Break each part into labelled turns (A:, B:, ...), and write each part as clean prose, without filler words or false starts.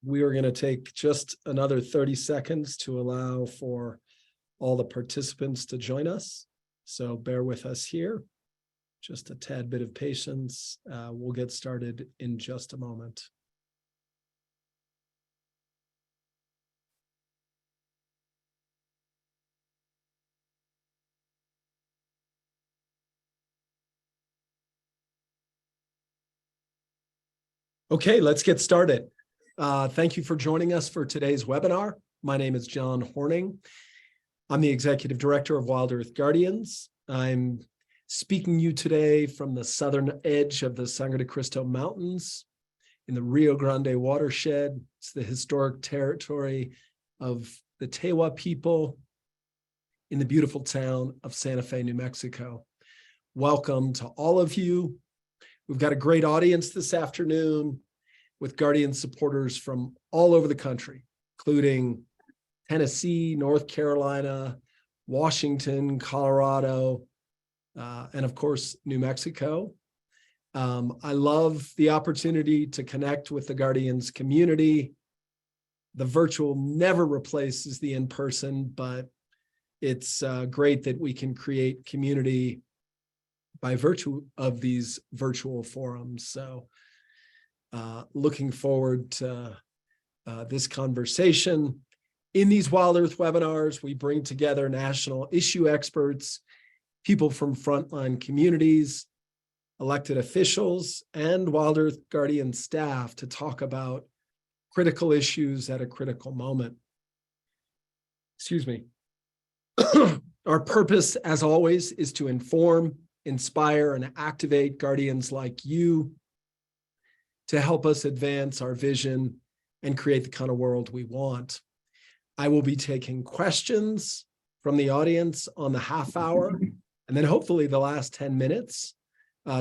A: We are going to take just another 30 seconds to allow for all the participants to join us. So bear with us here. Just a tad bit of patience. We'll get started in just a moment. Okay, let's get started. Thank you for joining us for today's webinar. My name is John Horning. I'm the Executive Director of WildEarth Guardians. I'm speaking to you today from the southern edge of the Sangre de Cristo Mountains in the Rio Grande watershed. It's the historic territory of the Tewa people in the beautiful town of Santa Fe, New Mexico. Welcome to all of you. We've got a great audience this afternoon with Guardian supporters from all over the country, including Tennessee, North Carolina, Washington, Colorado, and of course, New Mexico. I love the opportunity to connect with the Guardians community. The virtual never replaces the in-person, but it's great that we can create community by virtue of these virtual forums. So looking forward to this conversation. In these WildEarth webinars, we bring together national issue experts, people from frontline communities, elected officials, and WildEarth Guardian staff to talk about critical issues at a critical moment. Excuse me. Our purpose, as always, is to inform, inspire, and activate Guardians like you to help us advance our vision and create the kind of world we want. I will be taking questions from the audience on the half hour, and then hopefully the last 10 minutes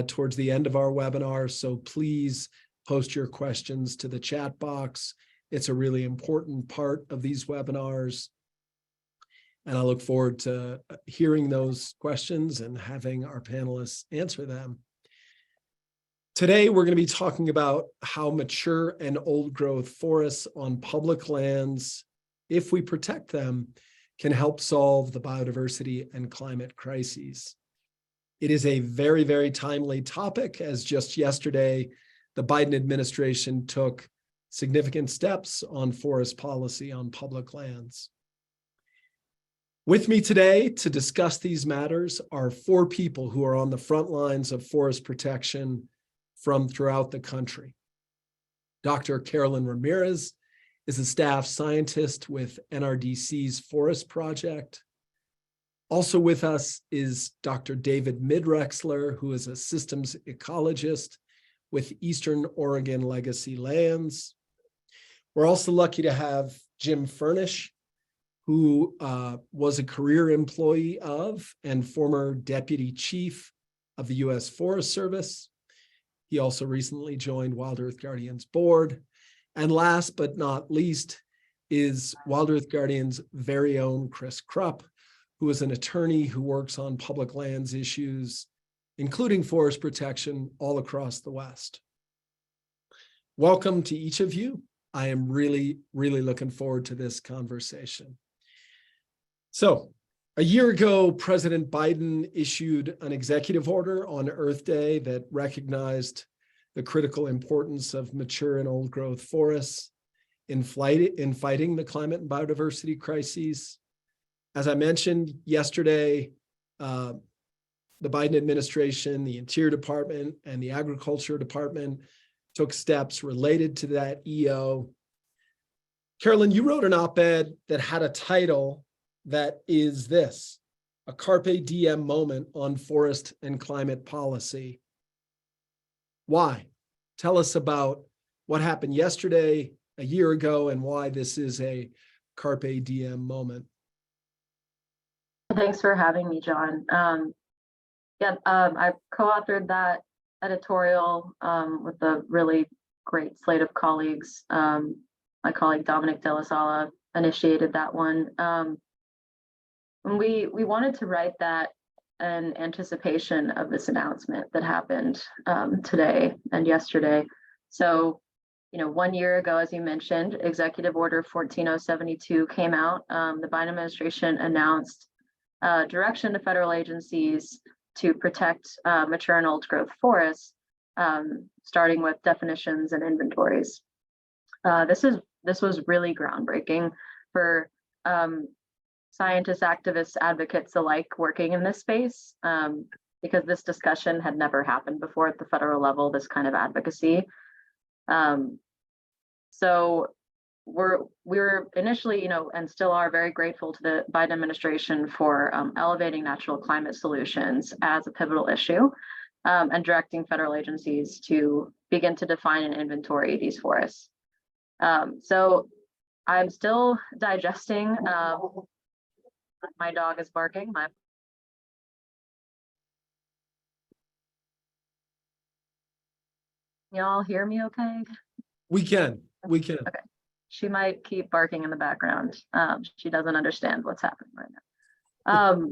A: towards the end of our webinar. So please post your questions to the chat box. It's a really important part of these webinars. And I look forward to hearing those questions and having our panelists answer them. Today, we're going to be talking about how mature and old growth forests on public lands, if we protect them, can help solve the biodiversity and climate crises. It is a very, very timely topic, as just yesterday, the Biden administration took significant steps on forest policy on public lands. With me today to discuss these matters are 4 people who are on the front lines of forest protection from throughout the country. Dr. Carolyn Ramirez is a staff scientist with NRDC's Forest Project. Also with us is Dr. David Midrexler, who is a systems ecologist with Eastern Oregon Legacy Lands. We're also lucky to have Jim Furnish, who was a career employee of and former deputy chief of the U.S. Forest Service. He also recently joined WildEarth Guardians board. And last but not least is WildEarth Guardians' very own Chris Krupp, who is an attorney who works on public lands issues, including forest protection all across the West. Welcome to each of you. I am really, really looking forward to this conversation. So, a year ago, President Biden issued an executive order on Earth Day that recognized the critical importance of mature and old growth forests in fighting the climate and biodiversity crises. As I mentioned yesterday, the Biden administration, the Interior Department, and the Agriculture Department took steps related to that EO. Carolyn, you wrote an op-ed that had a title that is this: a carpe diem moment on forest and climate policy. Why? Tell us about what happened yesterday, a year ago, and why this is a carpe diem moment.
B: Thanks for having me, John. I co-authored that editorial with a really great slate of colleagues. My colleague Dominic De La Sala initiated that one. And we wanted to write that in anticipation of this announcement that happened today and yesterday. So 1 year ago, as you mentioned, Executive Order 14072 came out. The Biden administration announced direction to federal agencies to protect mature and old growth forests, starting with definitions and inventories. This was really groundbreaking for scientists, activists, advocates alike working in this space, because this discussion had never happened before at the federal level, this kind of advocacy. So we're initially, and still are very grateful to the Biden administration for elevating natural climate solutions as a pivotal issue, and directing federal agencies to begin to define and inventory these forests. So I'm still digesting. My dog is barking. Y'all hear me okay?
A: We can.
B: Okay. She might keep barking in the background. She doesn't understand what's happening right now.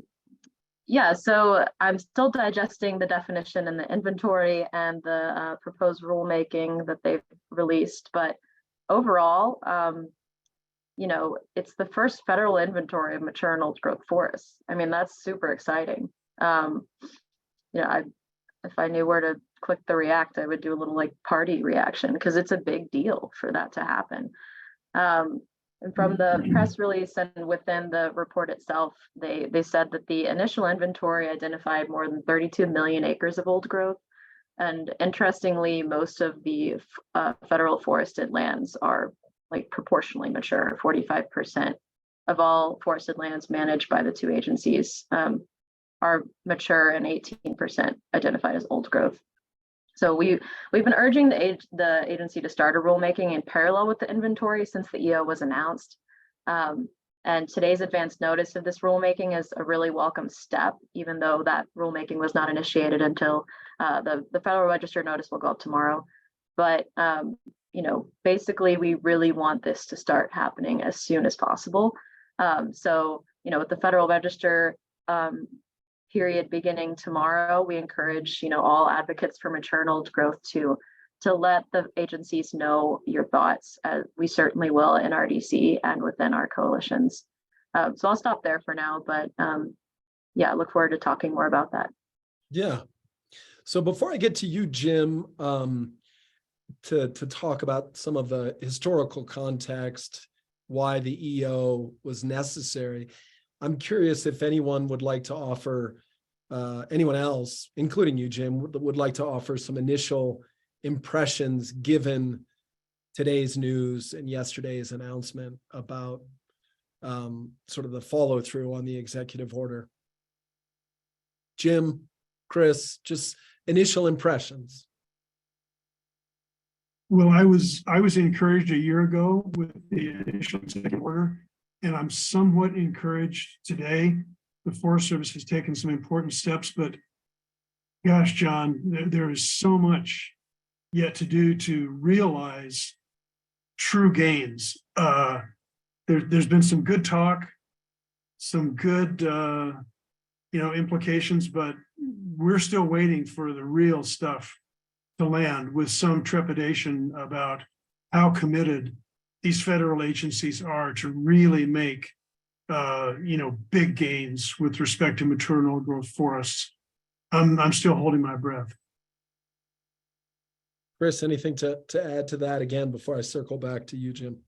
B: Yeah, so I'm still digesting the definition and the inventory and the proposed rulemaking that they've released. But overall, it's the first federal inventory of mature and old growth forests. I mean, that's super exciting. If I knew where to click the react, I would do a little like party reaction, because it's a big deal for that to happen. And from the press release and within the report itself, they said that the initial inventory identified more than 32 million acres of old growth. And interestingly, most of the federal forested lands are like proportionally mature. 45% of all forested lands managed by the two agencies are mature, and 18% identified as old growth. So we've been urging the agency to start a rulemaking in parallel with the inventory since the EO was announced. And today's advance notice of this rulemaking is a really welcome step, even though that rulemaking was not initiated until the Federal Register notice will go up tomorrow. But basically, we really want this to start happening as soon as possible. So with the Federal Register period beginning tomorrow, we encourage all advocates for mature and old growth to let the agencies know your thoughts, as we certainly will in RDC and within our coalitions. So I'll stop there for now, but yeah, look forward to talking more about that.
A: Yeah. So before I get to you, Jim, to talk about some of the historical context, why the EO was necessary, I'm curious if anyone would like to offer, anyone else, including you, Jim, would like to offer some initial impressions given today's news and yesterday's announcement about sort of the follow through on the executive order. Jim, Chris, just initial impressions.
C: Well, I was encouraged a year ago with the initial executive order, and I'm somewhat encouraged today. The Forest Service has taken some important steps, but gosh, John, there is so much yet to do to realize true gains. There's been some good talk, some good implications, but we're still waiting for the real stuff to land, with some trepidation about how committed these federal agencies are to really make big gains with respect to mature and old growth forests. I'm still holding my breath.
A: Chris, anything to add to that again before I circle back to you, Jim?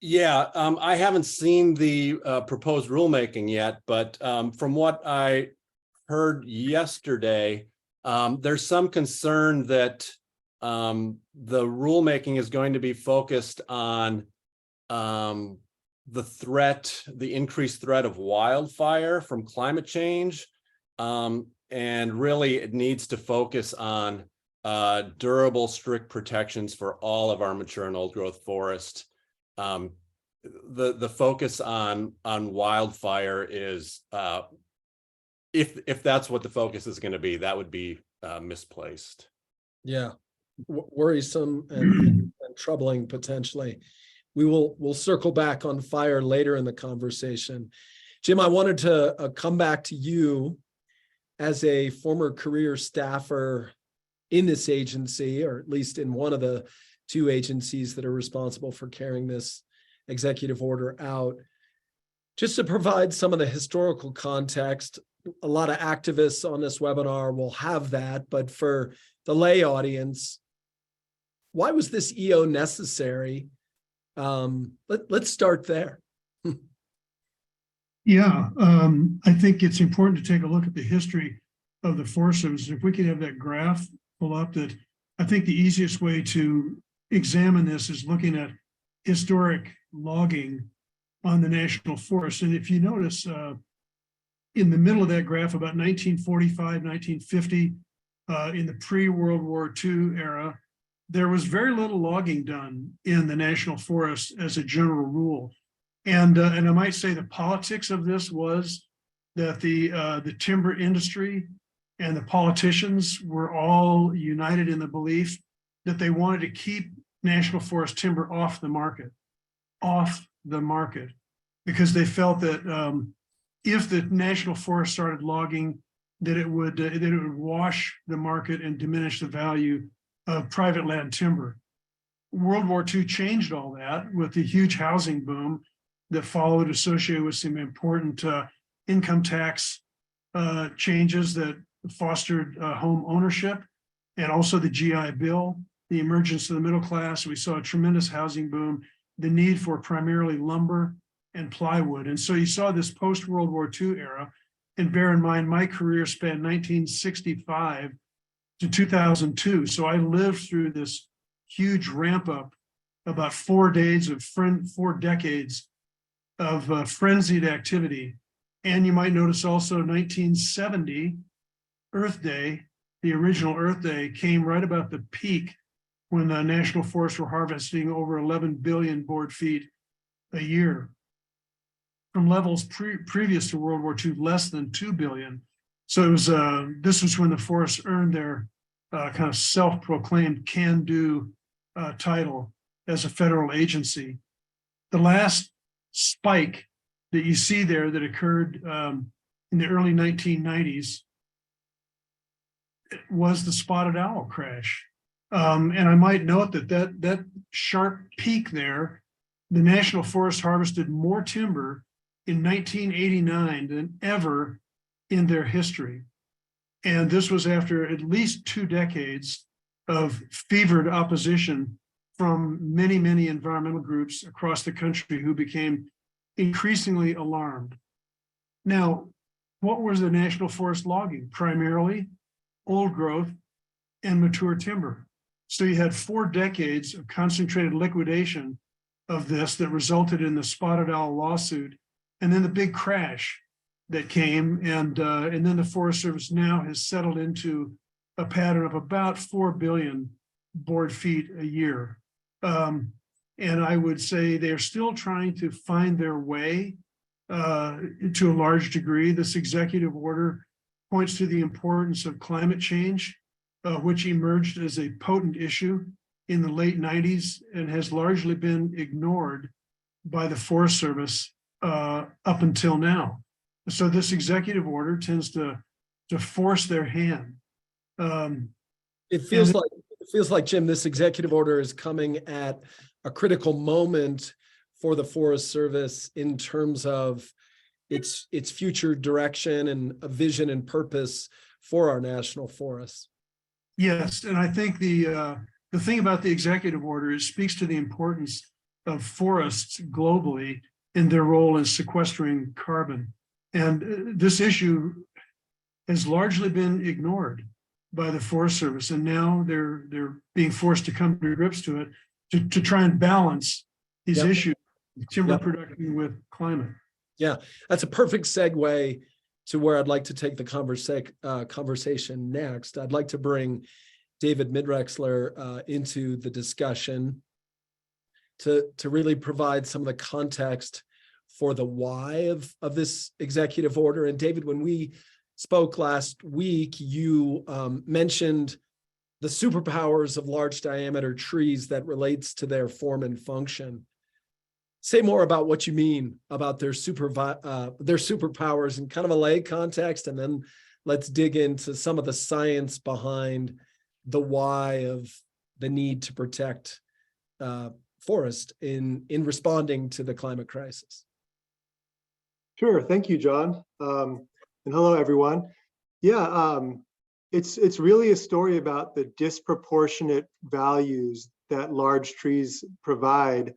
D: Yeah, I haven't seen the proposed rulemaking yet, but from what I heard yesterday, there's some concern that the rulemaking is going to be focused on the increased threat of wildfire from climate change. And really it needs to focus on durable, strict protections for all of our mature and old growth forests. The focus on wildfire is, if that's what the focus is going to be, that would be misplaced.
A: Yeah, worrisome and troubling potentially. We'll circle back on fire later in the conversation. Jim, I wanted to come back to you as a former career staffer in this agency, or at least in one of the two agencies that are responsible for carrying this executive order out. Just to provide some of the historical context, a lot of activists on this webinar will have that, but for the lay audience, why was this EO necessary? Let's start there.
C: Yeah, I think it's important to take a look at the history of the Forest Service. If we could have that graph pull up, that I think the easiest way to examine this is looking at historic logging on the national forest. And if you notice in the middle of that graph, about 1945, 1950, in the pre-World War II era, there was very little logging done in the national forest as a general rule. And I might say the politics of this was that the timber industry and the politicians were all united in the belief that they wanted to keep national forest timber off the market, because they felt that if the national forest started logging, that it would wash the market and diminish the value of private land timber. World War II changed all that with the huge housing boom that followed, associated with some important income tax changes that fostered home ownership, and also the GI Bill, the emergence of the middle class. We saw a tremendous housing boom, the need for primarily lumber and plywood. And so you saw this post-World War II era. And bear in mind, my career spanned 1965 to 2002. So I lived through this huge ramp up, about 4 decades of frenzied activity. And you might notice also 1970, Earth Day, the original Earth Day, came right about the peak when the national forests were harvesting over 11 billion board feet a year, from levels previous to World War II, less than 2 billion. So it was this was when the forests earned their kind of self-proclaimed can-do title as a federal agency. The last spike that you see there that occurred in the early 1990s was the spotted owl crash. And I might note that sharp peak there, the national forest harvested more timber in 1989 than ever in their history. And this was after at least 2 decades of fevered opposition from many, many environmental groups across the country who became increasingly alarmed. Now, what was the national forest logging? Primarily old growth and mature timber. So you had 4 decades of concentrated liquidation of this that resulted in the spotted owl lawsuit, and then the big crash that came, and then the Forest Service now has settled into a pattern of about 4 billion board feet a year. And I would say they're still trying to find their way to a large degree. This executive order points to the importance of climate change, which emerged as a potent issue in the late 90s and has largely been ignored by the Forest Service up until now. So this executive order tends to force their hand.
A: It feels like, Jim, this executive order is coming at a critical moment for the Forest Service in terms of its future direction and a vision and purpose for our national forests.
C: Yes, and I think the thing about the executive order is it speaks to the importance of forests globally in their role in sequestering carbon. And this issue has largely been ignored by the Forest Service, and now they're being forced to come to grips to it to try and balance these issues, timber production with climate.
A: Yeah, that's a perfect segue to where I'd like to take the conversation next. I'd like to bring David Midrexler into the discussion to really provide some of the context for the why of this executive order. And David, when we spoke last week, you mentioned the superpowers of large diameter trees that relates to their form and function. Say more about what you mean about their superpowers in kind of a lay context, and then let's dig into some of the science behind the why of the need to protect forest in responding to the climate crisis?
E: Sure. Thank you, John. And hello, everyone. Yeah, it's really a story about the disproportionate values that large trees provide.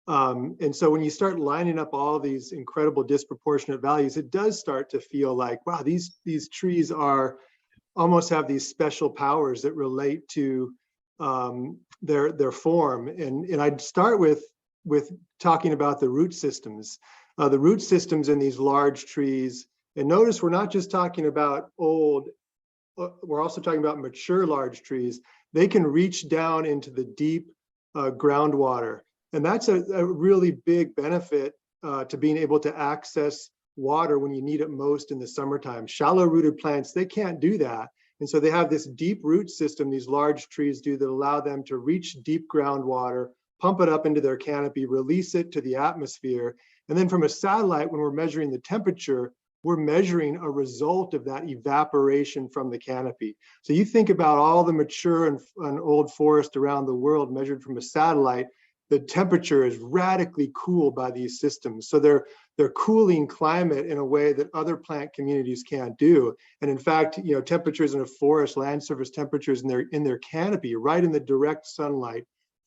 E: And so when you start lining up all these incredible disproportionate values, it does start to feel like, wow, these trees are almost have these special powers that relate to their form. And I'd start with talking about the root systems. The root systems in these large trees, and notice we're not just talking about old, we're also talking about mature large trees. They can reach down into the deep groundwater. And that's a really big benefit to being able to access water when you need it most in the summertime. Shallow rooted plants, they can't do that. And so they have this deep root system, these large trees do, that allow them to reach deep groundwater, pump it up into their canopy, release it to the atmosphere. And then from a satellite, when we're measuring the temperature, we're measuring a result of that evaporation from the canopy. So you think about all the mature and old forest around the world measured from a satellite, the temperature is radically cooled by these systems. So they're cooling climate in a way that other plant communities can't do. And in fact, temperatures in a forest, land surface temperatures in their canopy, right in the direct sunlight,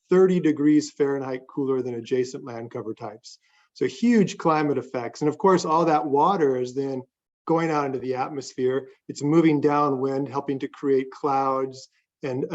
E: 30 degrees Fahrenheit cooler than adjacent land cover types. So huge climate effects. And of course, all that water is then going out into the atmosphere. It's moving downwind, helping to create clouds and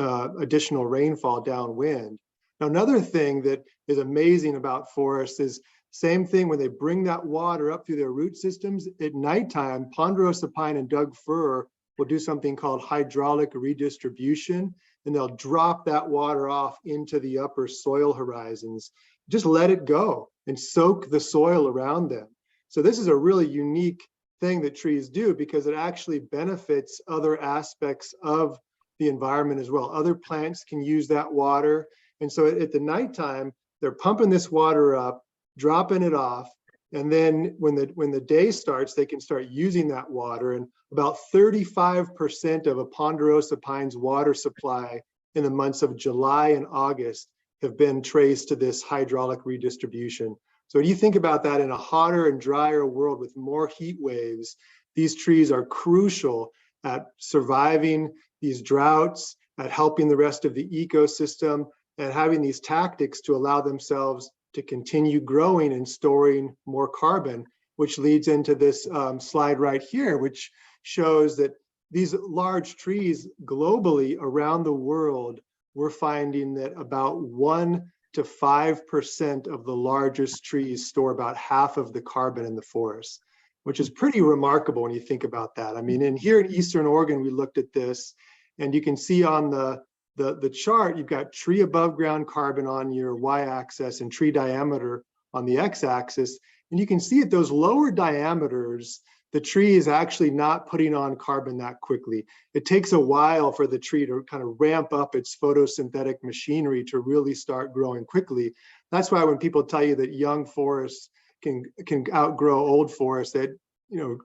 E: additional rainfall downwind. Now, another thing that is amazing about forests is same thing when they bring that water up through their root systems. At nighttime, ponderosa pine and Doug fir will do something called hydraulic redistribution, and they'll drop that water off into the upper soil horizons. Just let it go and soak the soil around them. So this is a really unique thing that trees do because it actually benefits other aspects of the environment as well. Other plants can use that water. And so at the nighttime, they're pumping this water up, dropping it off. And then when the day starts, they can start using that water. And about 35% of a ponderosa pine's water supply in the months of July and August have been traced to this hydraulic redistribution. So when you think about that in a hotter and drier world with more heat waves, these trees are crucial at surviving these droughts, at helping the rest of the ecosystem, and having these tactics to allow themselves to continue growing and storing more carbon, which leads into this slide right here, which shows that these large trees globally around the world, we're finding that about 1 to 5% of the largest trees store about half of the carbon in the forest, which is pretty remarkable when you think about that. I mean, here in Eastern Oregon, we looked at this, and you can see on the chart, you've got tree above ground carbon on your y-axis and tree diameter on the x-axis. And you can see at those lower diameters, the tree is actually not putting on carbon that quickly. It takes a while for the tree to kind of ramp up its photosynthetic machinery to really start growing quickly. That's why when people tell you that young forests can outgrow old forests, that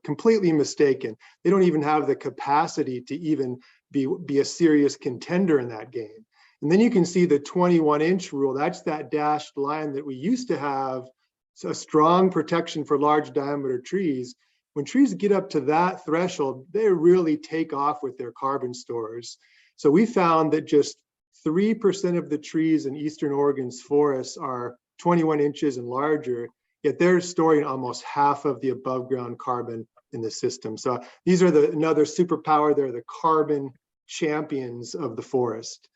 E: completely mistaken. They don't even have the capacity to even be a serious contender in that game. And then you can see the 21-inch rule. That's that dashed line that we used to have a strong protection for large diameter trees. When trees get up to that threshold, they really take off with their carbon stores. So we found that just 3% of the trees in Eastern Oregon's forests are 21 inches and larger, yet they're storing almost half of the above ground carbon in the system. So these are another superpower. They're the carbon champions of the forest.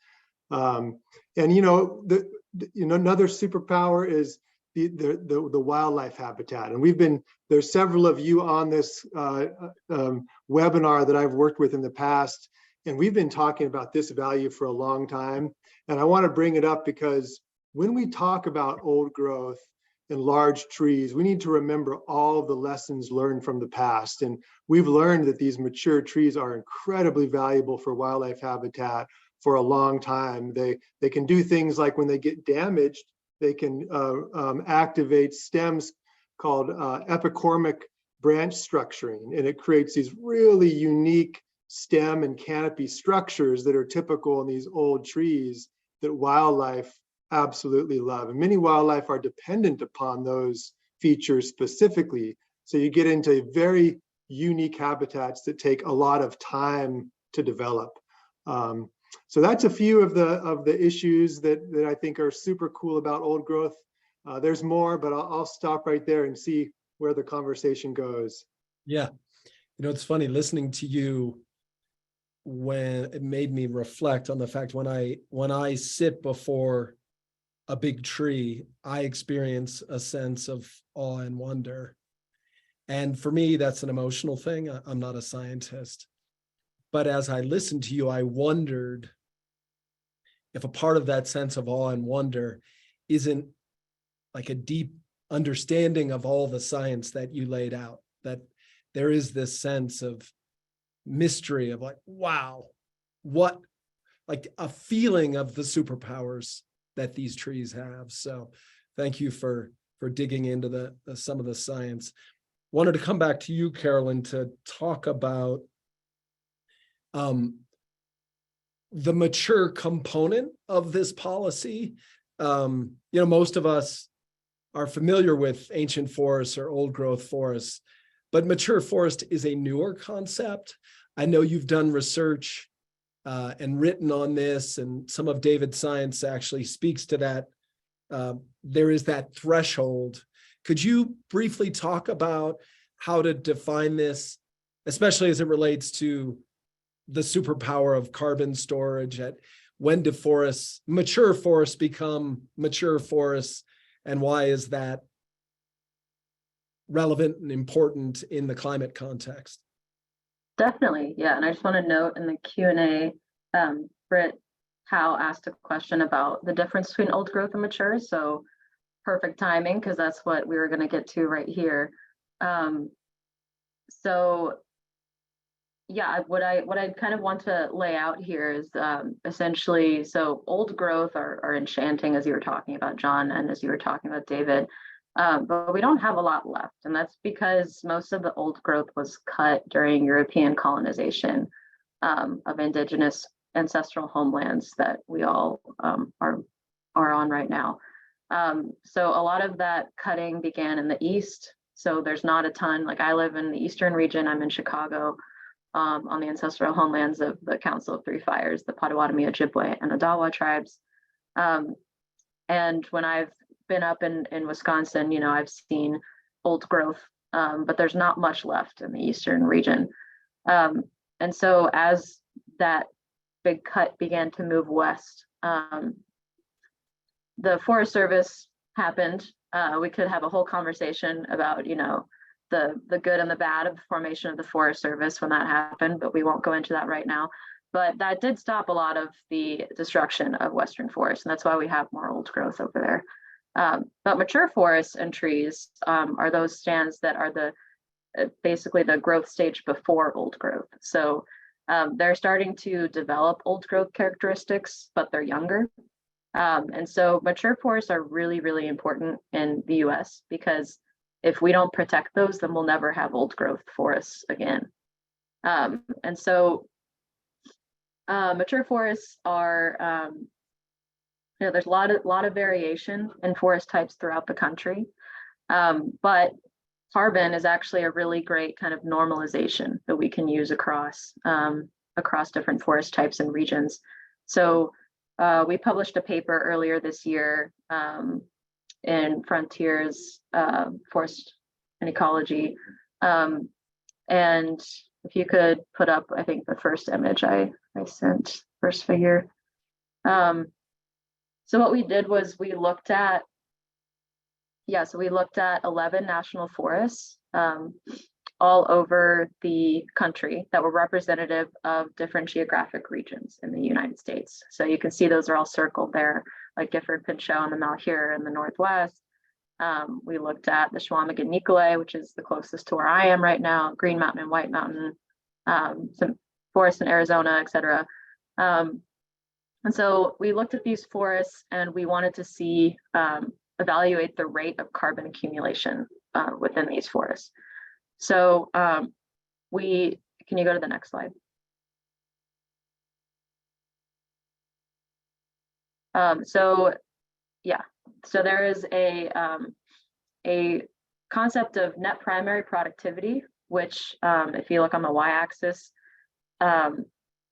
E: And another superpower is the wildlife habitat. And there's several of you on this webinar that I've worked with in the past, and we've been talking about this value for a long time. And I want to bring it up because when we talk about old growth and large trees, we need to remember all the lessons learned from the past. And we've learned that these mature trees are incredibly valuable for wildlife habitat for a long time. They can do things like when they get damaged, they can activate stems called epicormic branch structuring, and it creates these really unique stem and canopy structures that are typical in these old trees that wildlife absolutely love. And many wildlife are dependent upon those features specifically. So you get into very unique habitats that take a lot of time to develop. So that's a few of the issues that I think are super cool about old growth. There's more, but I'll stop right there and see where the conversation goes.
A: Yeah. You know, it's funny listening to you when it made me reflect on the fact when I sit before a big tree, I experience a sense of awe and wonder. And for me, that's an emotional thing. I'm not a scientist. But as I listened to you, I wondered if a part of that sense of awe and wonder isn't like a deep understanding of all the science that you laid out, that there is this sense of mystery of like, wow, what, like a feeling of the superpowers that these trees have. So thank you for digging into the some of the science. Wanted to come back to you, Carolyn, to talk about the mature component of this policy. You know, most of us are familiar with ancient forests or old growth forests, but mature forest is a newer concept. I know you've done research and written on this, and some of David's science actually speaks to that. There is that threshold. Could you briefly talk about how to define this, especially as it relates to the superpower of carbon storage? At when do mature forests become mature forests, and why is that relevant and important in the climate context?
B: Definitely, yeah. And I just want to note in the Q&A, Britt Howe asked a question about the difference between old growth and mature. So perfect timing, because that's what we were going to get to right here. So yeah, what I kind of want to lay out here is essentially, so old growth are enchanting, as you were talking about, John, and as you were talking about, David, but we don't have a lot left. And that's because most of the old growth was cut during European colonization of indigenous ancestral homelands that we all are on right now. So a lot of that cutting began in the East. So there's not a ton, like I live in the Eastern region, I'm in Chicago, on the ancestral homelands of the Council of Three Fires, the Potawatomi, Ojibwe, and Odawa tribes. And when I've been up in Wisconsin, you know, I've seen old growth, but there's not much left in the Eastern region. And so as that big cut began to move west, the Forest Service happened. We could have a whole conversation about, you know, the good and the bad of the formation of the Forest Service when that happened, but we won't go into that right now. But that did stop a lot of the destruction of Western forests, and that's why we have more old growth over there. But mature forests and trees are those stands that are basically the growth stage before old growth. So they're starting to develop old growth characteristics, but they're younger. And so mature forests are really, really important in the US, because if we don't protect those, then we'll never have old growth forests again. And so mature forests are, you know, there's a lot of variation in forest types throughout the country, but carbon is actually a really great kind of normalization that we can use across different forest types and regions. So we published a paper earlier this year in Frontiers Forest and Ecology. And if you could put up, I think the first image I sent, first figure. So what we did was we looked at 11 national forests all over the country that were representative of different geographic regions in the United States. So you can see those are all circled there, like Gifford Pinchot and the Malheur in the Northwest. We looked at the Chequamegon-Nicolet, which is the closest to where I am right now, Green Mountain and White Mountain, some forests in Arizona, et cetera. And so we looked at these forests and we wanted to see, evaluate the rate of carbon accumulation within these forests. So can you go to the next slide? So So there is a concept of net primary productivity, which if you look on the y-axis,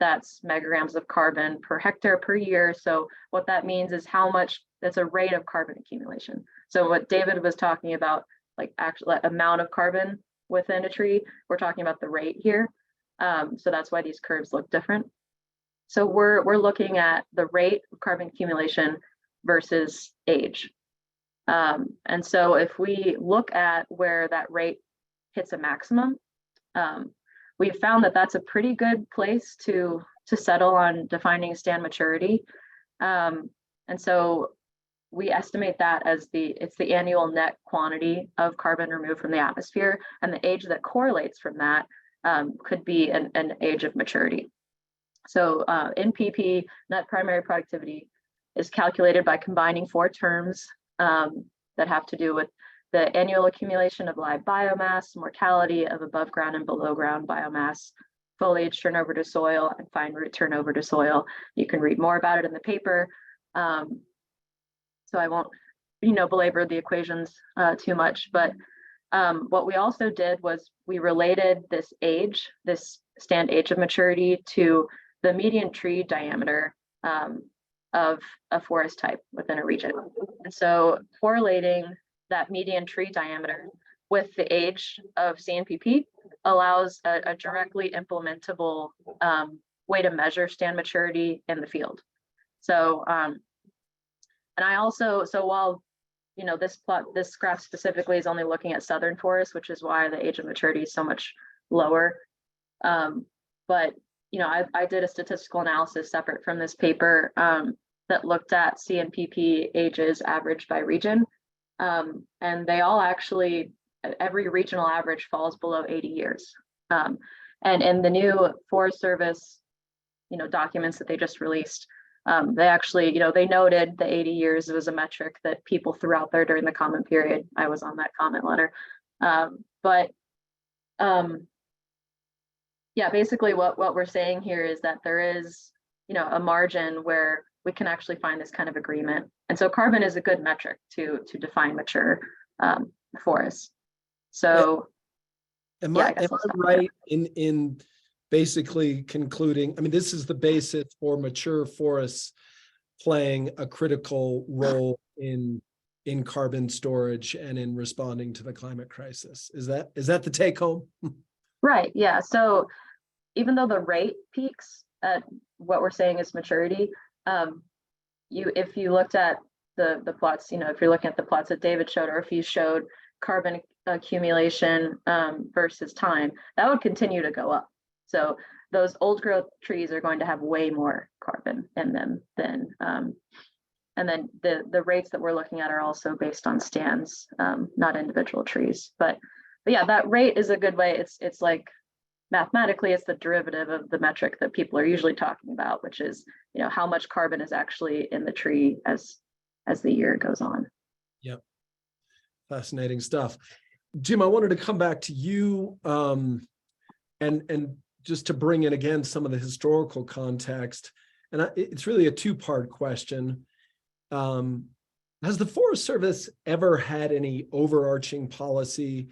B: that's megagrams of carbon per hectare per year. So what that means is how much, that's a rate of carbon accumulation. So what David was talking about, like actual amount of carbon within a tree, we're talking about the rate here. So that's why these curves look different. So we're looking at the rate of carbon accumulation versus age. And so if we look at where that rate hits a maximum, we've found that that's a pretty good place to settle on defining stand maturity. And so we estimate that as it's the annual net quantity of carbon removed from the atmosphere, and the age that correlates from that could be an age of maturity. So in PP, net primary productivity is calculated by combining 4 terms that have to do with the annual accumulation of live biomass, mortality of above ground and below ground biomass, foliage turnover to soil, and fine root turnover to soil. You can read more about it in the paper. So I won't, belabor the equations too much, but what we also did was we related this stand age of maturity to the median tree diameter of a forest type within a region. And so correlating that median tree diameter with the age of CNPP allows a directly implementable way to measure stand maturity in the field. So, and I also, so while, this graph specifically is only looking at southern forests, which is why the age of maturity is so much lower. But, I did a statistical analysis separate from this paper that looked at CNPP ages averaged by region. And they all actually, every regional average falls below 80 years. And in the new Forest Service, documents that they just released, they actually, they noted the 80 years was a metric that people threw out there during the comment period. I was on that comment letter. Yeah, basically what we're saying here is that there is, a margin where we can actually find this kind of agreement. And so carbon is a good metric to define mature forests. So
A: am
B: yeah,
A: I right in basically concluding, this is the basis for mature forests playing a critical role in carbon storage and in responding to the climate crisis. Is that the take home?
B: Right, yeah. So even though the rate peaks at what we're saying is maturity, if you looked at the plots, if you're looking at the plots that David showed, or if you showed carbon accumulation versus time, that would continue to go up. So those old growth trees are going to have way more carbon in them than, and then the rates that we're looking at are also based on stands, not individual trees. But yeah, that rate is a good way. It's like mathematically, it's the derivative of the metric that people are usually talking about, which is, how much carbon is actually in the tree as the year goes on.
A: Yep. Fascinating stuff. Jim, I wanted to come back to you and just to bring in again some of the historical context. And it's really a 2-part question. Has the Forest Service ever had any overarching policy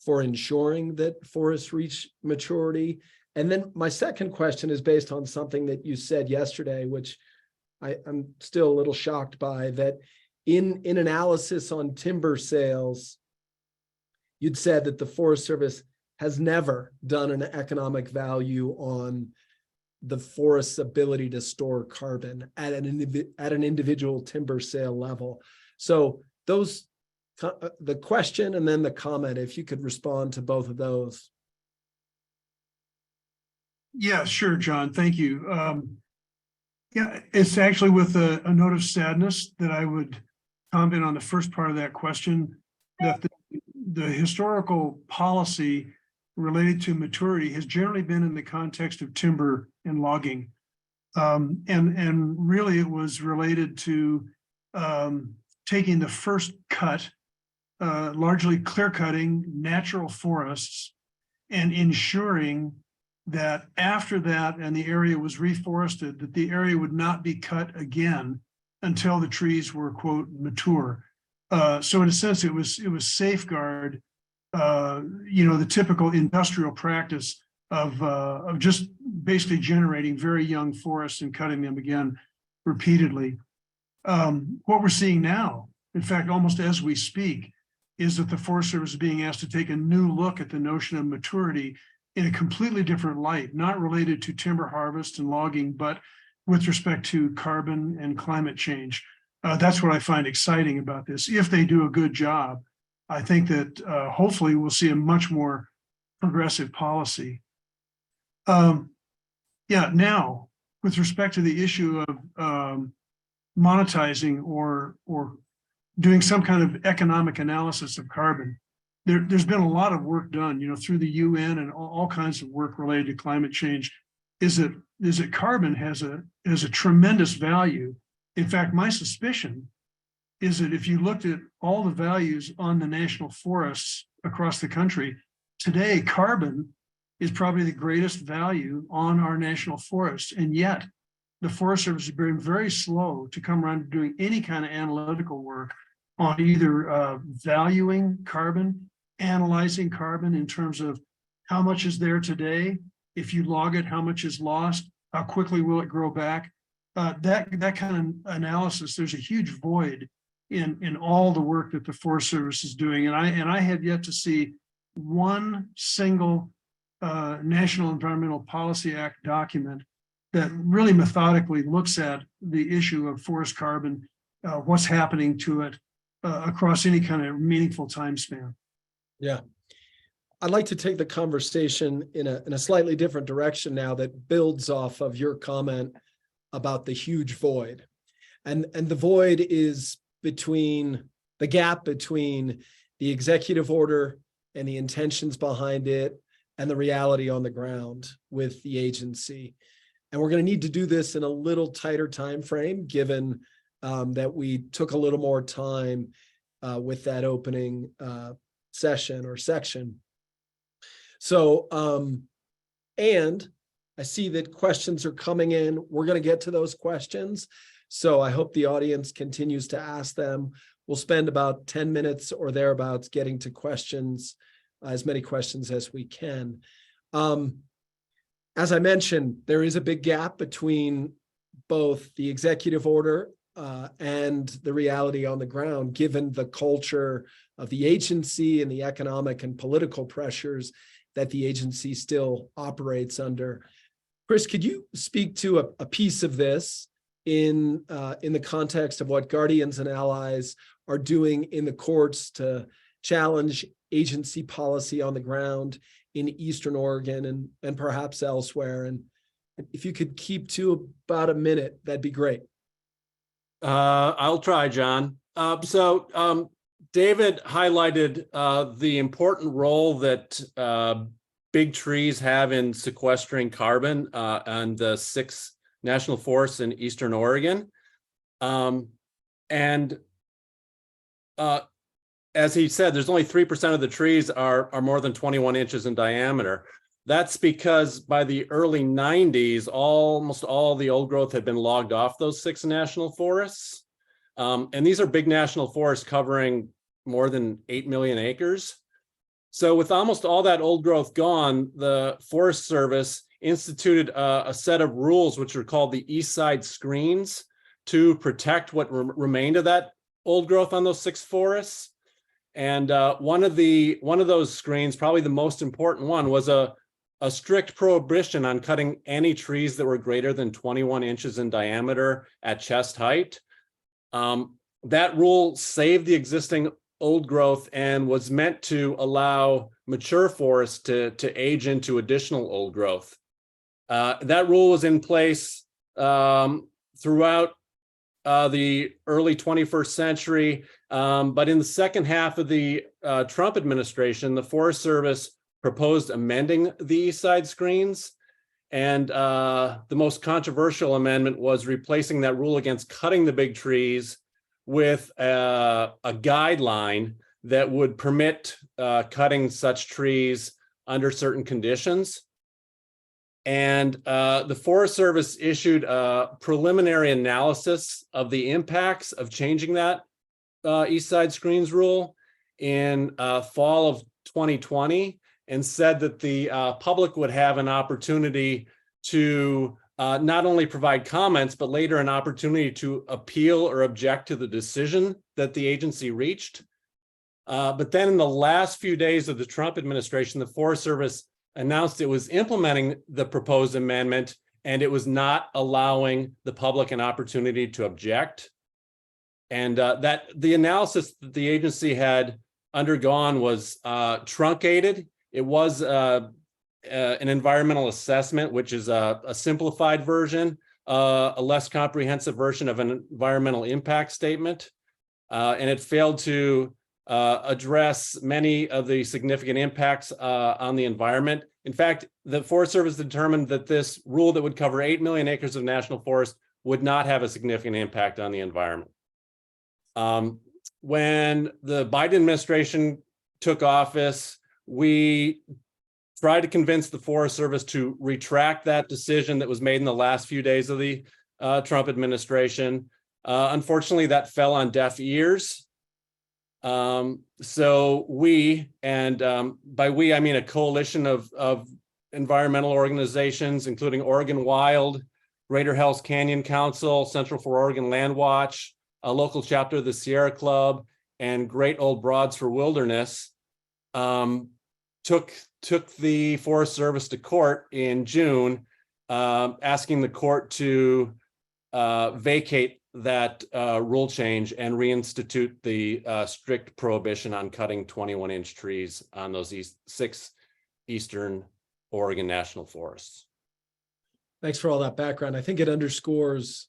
A: for ensuring that forests reach maturity? And then my second question is based on something that you said yesterday, which I'm still a little shocked by, that in analysis on timber sales, you'd said that the Forest Service has never done an economic value on the forest's ability to store carbon at an individual timber sale level. So those, the question and then the comment, if you could respond to both of those.
C: Yeah, sure, John. Thank you. Yeah, it's actually with a note of sadness that I would comment on the first part of that question, that the historical policy related to maturity has generally been in the context of timber and logging. And really it was related to taking the first cut, largely clear cutting natural forests, and ensuring that after that and the area was reforested, that the area would not be cut again until the trees were, quote, mature. So in a sense, it was safeguard, the typical industrial practice of just basically generating very young forests and cutting them again repeatedly. What we're seeing now, in fact, almost as we speak, is that the Forest Service is being asked to take a new look at the notion of maturity in a completely different light, not related to timber harvest and logging, but with respect to carbon and climate change. That's what I find exciting about this. If they do a good job, I think that hopefully we'll see a much more progressive policy. Now, with respect to the issue of monetizing or doing some kind of economic analysis of carbon, there's been a lot of work done, through the UN and all kinds of work related to climate change. Is that carbon has a tremendous value. In fact, my suspicion is that if you looked at all the values on the national forests across the country, today carbon is probably the greatest value on our national forests. And yet the Forest Service has been very slow to come around to doing any kind of analytical work on either valuing carbon, analyzing carbon in terms of how much is there today. If you log it, how much is lost? How quickly will it grow back? That kind of analysis, there's a huge void in all the work that the Forest Service is doing. And I have yet to see one single National Environmental Policy Act document that really methodically looks at the issue of forest carbon, what's happening to it across any kind of meaningful time span.
A: Yeah. I'd like to take the conversation in a slightly different direction now that builds off of your comment about the huge void. And the void is between the gap between the executive order and the intentions behind it and the reality on the ground with the agency. And we're going to need to do this in a little tighter time frame, given that we took a little more time with that opening session or section. So, and I see that questions are coming in. We're going to get to those questions. So I hope the audience continues to ask them. We'll spend about 10 minutes or thereabouts getting to questions, as many questions as we can. As I mentioned, there is a big gap between both the executive order and the reality on the ground, given the culture of the agency and the economic and political pressures that the agency still operates under. Chris, could you speak to a piece of this in the context of what Guardians and Allies are doing in the courts to challenge agency policy on the ground in Eastern Oregon and perhaps elsewhere? And if you could keep to about a minute, that'd be great.
D: I'll try, John. David highlighted the important role that big trees have in sequestering carbon on the 6 national forests in Eastern Oregon. As he said, there's only 3% of the trees are more than 21 inches in diameter. That's because by the early 90s, almost all the old growth had been logged off those 6 national forests. And these are big national forests covering more than 8 million acres. So with almost all that old growth gone, the Forest Service instituted a set of rules, which are called the East Side Screens, to protect what remained of that old growth on those 6 forests. And one of those screens, probably the most important one, was a strict prohibition on cutting any trees that were greater than 21 inches in diameter at chest height. That rule saved the existing old growth and was meant to allow mature forests to age into additional old growth. That rule was in place throughout the early 21st century, but in the second half of the Trump administration, the Forest Service proposed amending the East Side Screens, and the most controversial amendment was replacing that rule against cutting the big trees with a guideline that would permit cutting such trees under certain conditions. And the Forest Service issued a preliminary analysis of the impacts of changing that east side screens rule in fall of 2020, and said that the public would have an opportunity to not only provide comments, but later an opportunity to appeal or object to the decision that the agency reached. But then in the last few days of the Trump administration, the Forest Service announced it was implementing the proposed amendment, and it was not allowing the public an opportunity to object. And that the analysis that the agency had undergone was truncated. It was an environmental assessment, which is a simplified version, a less comprehensive version of an environmental impact statement. And it failed to address many of the significant impacts on the environment. In fact, the Forest Service determined that this rule that would cover 8 million acres of national forest would not have a significant impact on the environment. When the Biden administration took office, we tried to convince the Forest Service to retract that decision that was made in the last few days of the Trump administration. Unfortunately, that fell on deaf ears. So we, and by we, I mean a coalition of environmental organizations, including Oregon Wild, Greater Hell's Canyon Council, Central for Oregon Land Watch, a local chapter of the Sierra Club, and Great Old Broads for Wilderness, took the Forest Service to court in June, asking the court to vacate that rule change and reinstitute the strict prohibition on cutting 21-inch trees on those 6 eastern Oregon national forests.
A: Thanks for all that background. I think it underscores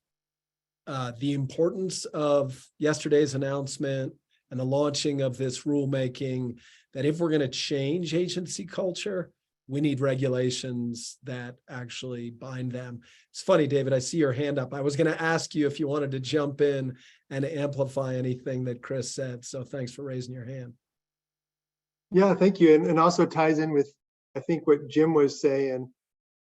A: the importance of yesterday's announcement and the launching of this rulemaking, that if we're going to change agency culture, we need regulations that actually bind them. It's funny, David, I see your hand up. I was going to ask you if you wanted to jump in and amplify anything that Chris said. So thanks for raising your hand.
E: Yeah, thank you. And also ties in with, I think, what Jim was saying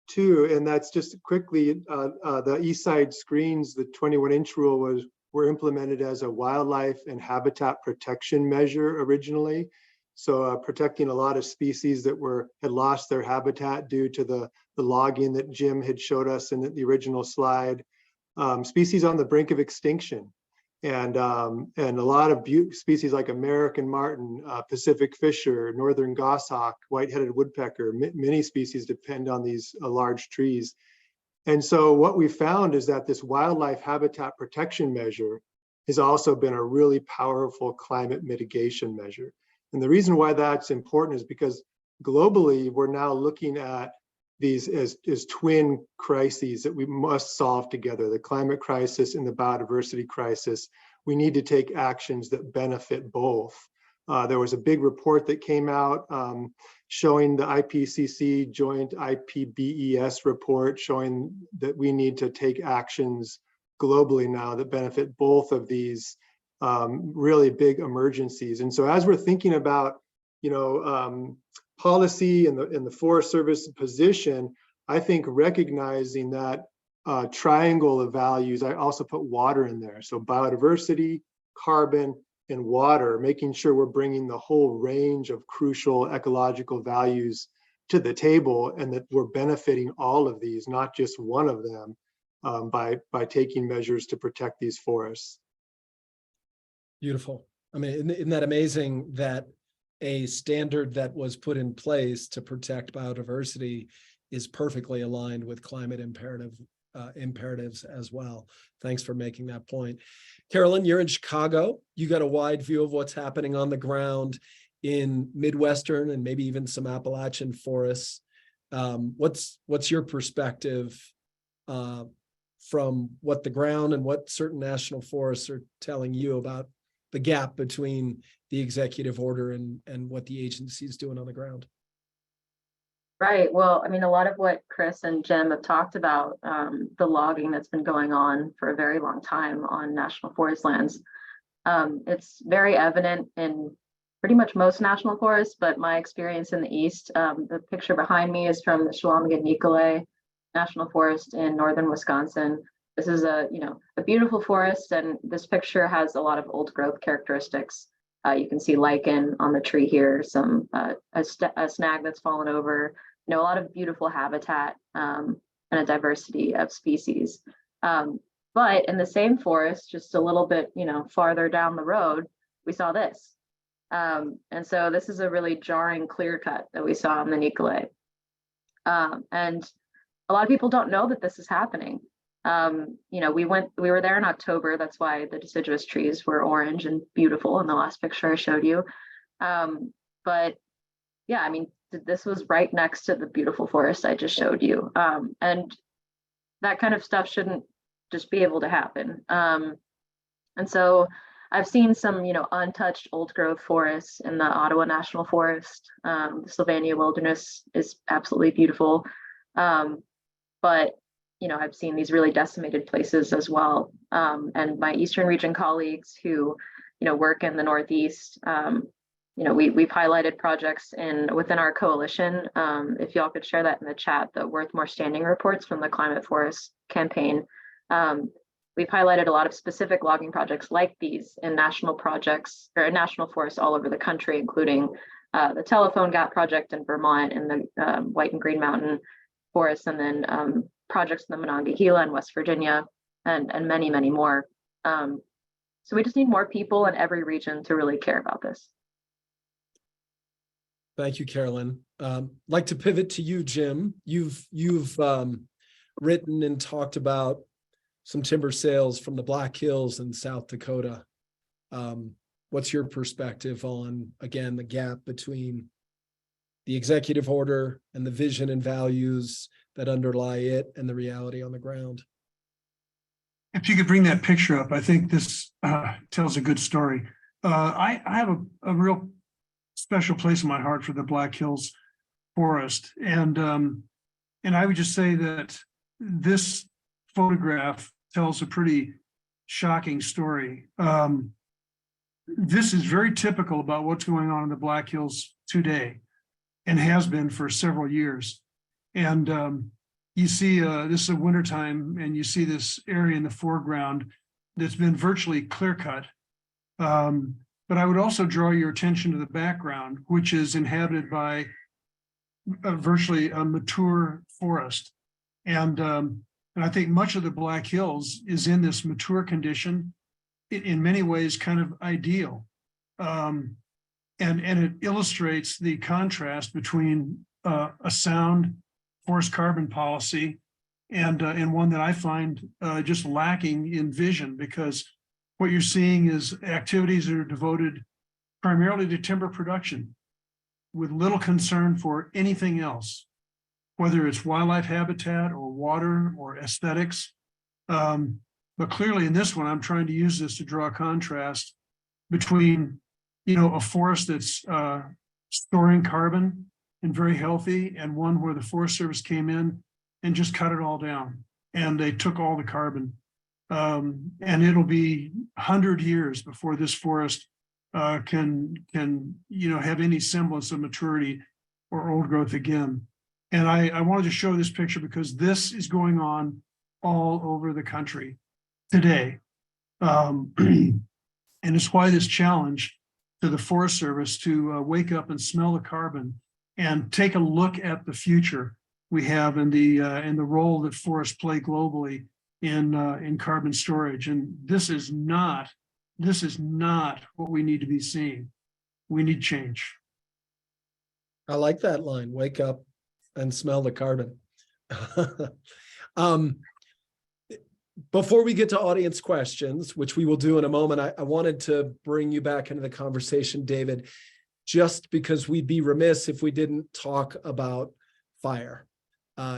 E: too. And that's just quickly, the east side screens, the 21-inch rule were implemented as a wildlife and habitat protection measure originally. So protecting a lot of species that had lost their habitat due to the logging that Jim had showed us in the original slide. Species on the brink of extinction, and a lot of species like American martin, Pacific fisher, northern goshawk, white-headed woodpecker. Many species depend on these large trees. And so what we found is that this wildlife habitat protection measure has also been a really powerful climate mitigation measure. And the reason why that's important is because globally, we're now looking at these as twin crises that we must solve together, the climate crisis and the biodiversity crisis. We need to take actions that benefit both. There was a big report that came out showing the IPCC joint IPBES report showing that we need to take actions globally now that benefit both of these really big emergencies. And so as we're thinking about, policy and the Forest Service position, I think recognizing that triangle of values, I also put water in there. So biodiversity, carbon, and water, making sure we're bringing the whole range of crucial ecological values to the table, and that we're benefiting all of these, not just one of them, by taking measures to protect these forests.
A: Beautiful. I mean, isn't that amazing that a standard that was put in place to protect biodiversity is perfectly aligned with climate imperatives as well. Thanks for making that point. Carolyn, you're in Chicago. You got a wide view of what's happening on the ground in Midwestern and maybe even some Appalachian forests. What's your perspective from what the ground and what certain national forests are telling you about the gap between the executive order and what the agency is doing on the ground?
B: Right. Well, I mean, a lot of what Chris and Jim have talked about, the logging that's been going on for a very long time on national forest lands. It's very evident in pretty much most national forests, but my experience in the East, the picture behind me is from the Chequamegon Nicolet National Forest in northern Wisconsin. This is a beautiful forest, and this picture has a lot of old growth characteristics. You can see lichen on the tree here, some a snag that's fallen over. A lot of beautiful habitat and a diversity of species. But in the same forest, just a little bit farther down the road, we saw this. And so this is a really jarring clear cut that we saw in the Nicolet. And a lot of people don't know that this is happening. We were there in October. That's why the deciduous trees were orange and beautiful in the last picture I showed you. But yeah, I mean, this was right next to the beautiful forest I just showed you. And that kind of stuff shouldn't just be able to happen. And so I've seen some, untouched old growth forests in the Ottawa National Forest. The Sylvania Wilderness is absolutely beautiful. But I've seen these really decimated places as well. And my Eastern region colleagues who, work in the Northeast, we've highlighted projects within our coalition. If y'all could share that in the chat, the Worth More Standing reports from the Climate Forest campaign. We've highlighted a lot of specific logging projects like these in national projects or in national forests all over the country, including the Telephone Gap Project in Vermont and the White and Green Mountain Forest, and then projects in the Monongahela in West Virginia, and many, many more. So we just need more people in every region to really care about this.
A: Thank you, Carolyn. Like to pivot to you, Jim. You've written and talked about some timber sales from the Black Hills in South Dakota. What's your perspective on, again, the gap between the executive order and the vision and values that underlie it and the reality on the ground?
C: If you could bring that picture up, I think this tells a good story. I have a real special place in my heart for the Black Hills Forest. And I would just say that this photograph tells a pretty shocking story. This is very typical about what's going on in the Black Hills today, and has been for several years. And you see, this is a wintertime, and you see this area in the foreground that's been virtually clear cut. But I would also draw your attention to the background, which is inhabited by virtually a mature forest. And I think much of the Black Hills is in this mature condition, in many ways kind of ideal. And it illustrates the contrast between a sound forest carbon policy and one that I find just lacking in vision, because what you're seeing is activities that are devoted primarily to timber production with little concern for anything else, whether it's wildlife habitat or water or aesthetics. But clearly in this one, I'm trying to use this to draw a contrast between, a forest that's storing carbon and very healthy, and one where the Forest Service came in and just cut it all down, and they took all the carbon. And it'll be 100 years before this forest can have any semblance of maturity or old growth again. And I wanted to show this picture because this is going on all over the country today. And it's why this challenge to the Forest Service to wake up and smell the carbon and take a look at the future we have in the role that forests play globally in carbon storage. And this is not what we need to be seeing. We need change.
A: I like that line, wake up and smell the carbon. Before we get to audience questions, which we will do in a moment, I wanted to bring you back into the conversation, David, just because we'd be remiss if we didn't talk about fire.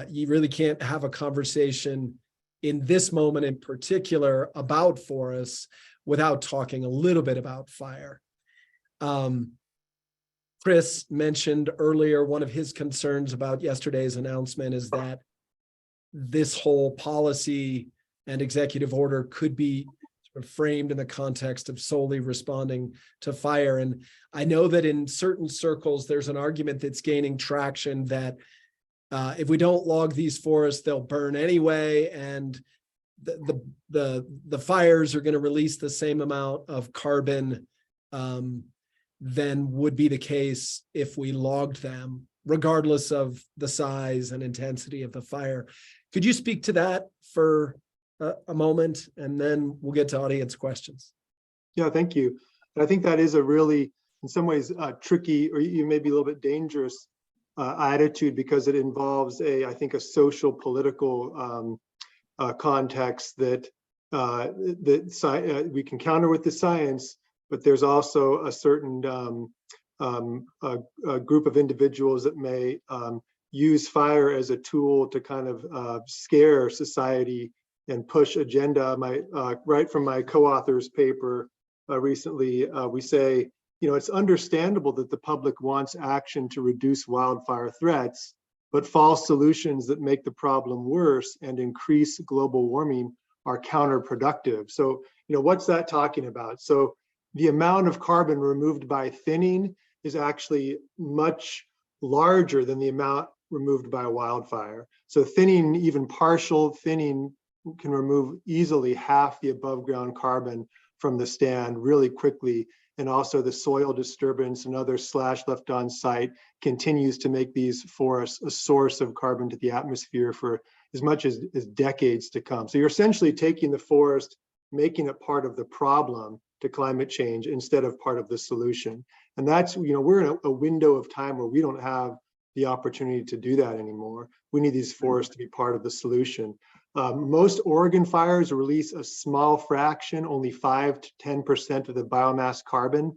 A: You really can't have a conversation in this moment in particular about forests without talking a little bit about fire. Chris mentioned earlier one of his concerns about yesterday's announcement is that this whole policy and executive order could be sort of framed in the context of solely responding to fire. And I know that in certain circles, there's an argument that's gaining traction that if we don't log these forests, they'll burn anyway, and the fires are going to release the same amount of carbon than would be the case if we logged them, regardless of the size and intensity of the fire. Could you speak to that for a moment, and then we'll get to audience questions?
E: Yeah, thank you. I think that is a really, in some ways, tricky, or you maybe a little bit dangerous attitude, because it involves I think a social political context that we can counter with the science, but there's also a certain a group of individuals that may use fire as a tool to kind of scare society and push agenda. Right from my co-author's paper recently, we say, it's understandable that the public wants action to reduce wildfire threats, but false solutions that make the problem worse and increase global warming are counterproductive. So, what's that talking about? So the amount of carbon removed by thinning is actually much larger than the amount removed by wildfire. So thinning, even partial thinning, can remove easily half the above ground carbon from the stand really quickly. And also the soil disturbance and other slash left on site continues to make these forests a source of carbon to the atmosphere for as much as decades to come. So you're essentially taking the forest, making it part of the problem to climate change instead of part of the solution. And that's, we're in a window of time where we don't have the opportunity to do that anymore. We need these forests to be part of the solution. Most Oregon fires release a small fraction, only 5 to 10% of the biomass carbon.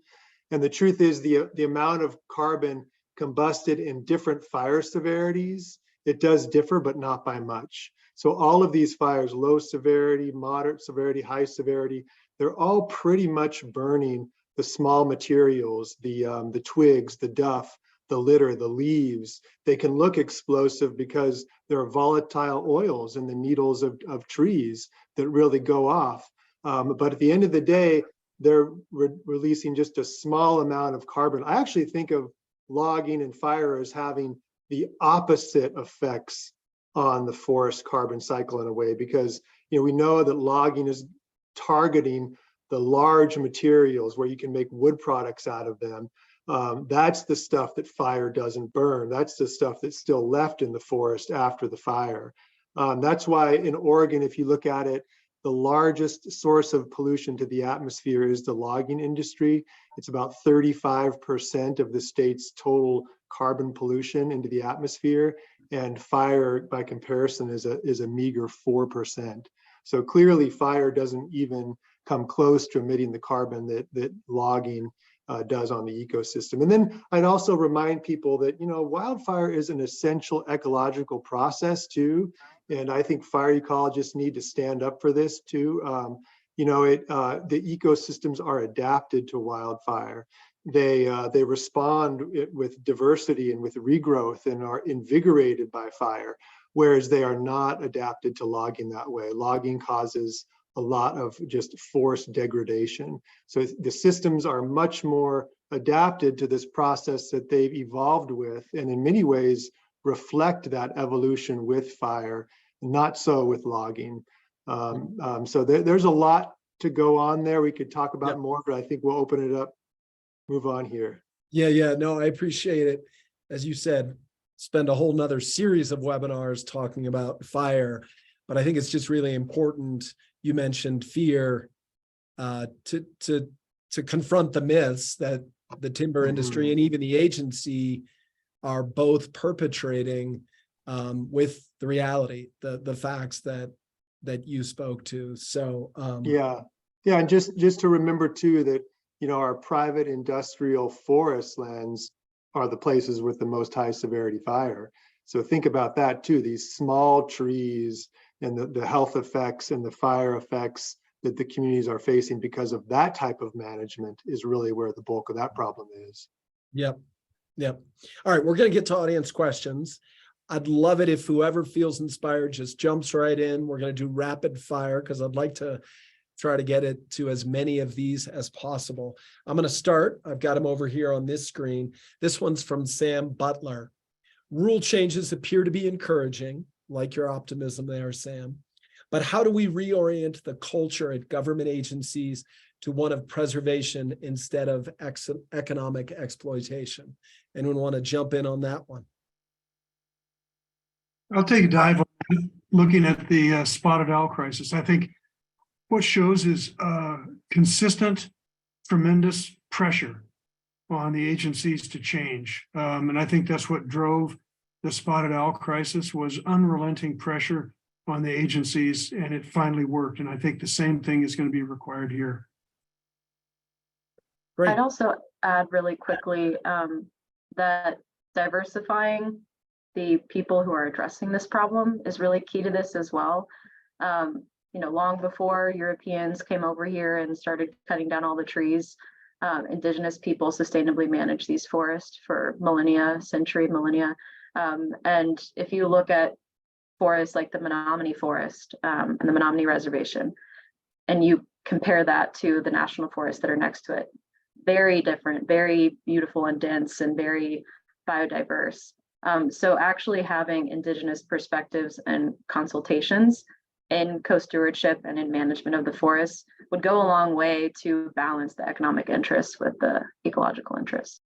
E: And the truth is the amount of carbon combusted in different fire severities, it does differ, but not by much. So all of these fires, low severity, moderate severity, high severity, they're all pretty much burning the small materials, the twigs, the duff, the litter, the leaves. They can look explosive because there are volatile oils in the needles of trees that really go off. But at the end of the day, they're releasing just a small amount of carbon. I actually think of logging and fire as having the opposite effects on the forest carbon cycle in a way, because we know that logging is targeting the large materials where you can make wood products out of them. That's the stuff that fire doesn't burn. That's the stuff that's still left in the forest after the fire. That's why in Oregon, if you look at it, the largest source of pollution to the atmosphere is the logging industry. It's about 35% of the state's total carbon pollution into the atmosphere, and fire, by comparison, is a meager 4%. So clearly, fire doesn't even come close to emitting the carbon that logging does on the ecosystem. And then I'd also remind people that, wildfire is an essential ecological process too. And I think fire ecologists need to stand up for this too. The ecosystems are adapted to wildfire. They respond with diversity and with regrowth and are invigorated by fire, whereas they are not adapted to logging that way. Logging causes a lot of just forest degradation. So the systems are much more adapted to this process that they've evolved with, and in many ways reflect that evolution with fire, not so with logging. So there's a lot to go on there. We could talk about more, but I think we'll open it up, move on here.
A: Yeah, no, I appreciate it. As you said, spend a whole nother series of webinars talking about fire, but I think it's just really important. You mentioned fear to confront the myths that the timber industry and even the agency are both perpetrating with the reality, the facts that you spoke to. So
E: yeah, and just to remember too that our private industrial forest lands are the places with the most high severity fire. So think about that too. These small trees and the health effects and the fire effects that the communities are facing because of that type of management is really where the bulk of that problem is.
A: Yep. All right, we're going to get to audience questions. I'd love it if whoever feels inspired just jumps right in. We're going to do rapid fire because I'd like to try to get it to as many of these as possible. I'm going to start. I've got them over here on this screen. This one's from Sam Butler. Rule changes appear to be encouraging, like your optimism there, Sam. But how do we reorient the culture at government agencies to one of preservation instead of economic exploitation? Anyone want to jump in on that one?
C: I'll take a dive on it, looking at the spotted owl crisis. I think what shows is consistent, tremendous pressure on the agencies to change. And I think that's what drove the spotted owl crisis, was unrelenting pressure on the agencies, and it finally worked. And I think the same thing is going to be required here.
A: Great.
B: I'd also add really quickly that diversifying the people who are addressing this problem is really key to this as well. Long before Europeans came over here and started cutting down all the trees, indigenous people sustainably managed these forests for millennia. And if you look at forests like the Menominee Forest and the Menominee Reservation, and you compare that to the national forests that are next to it, very different, very beautiful and dense and very biodiverse. So actually having indigenous perspectives and consultations in co-stewardship and in management of the forests would go a long way to balance the economic interests with the ecological interests.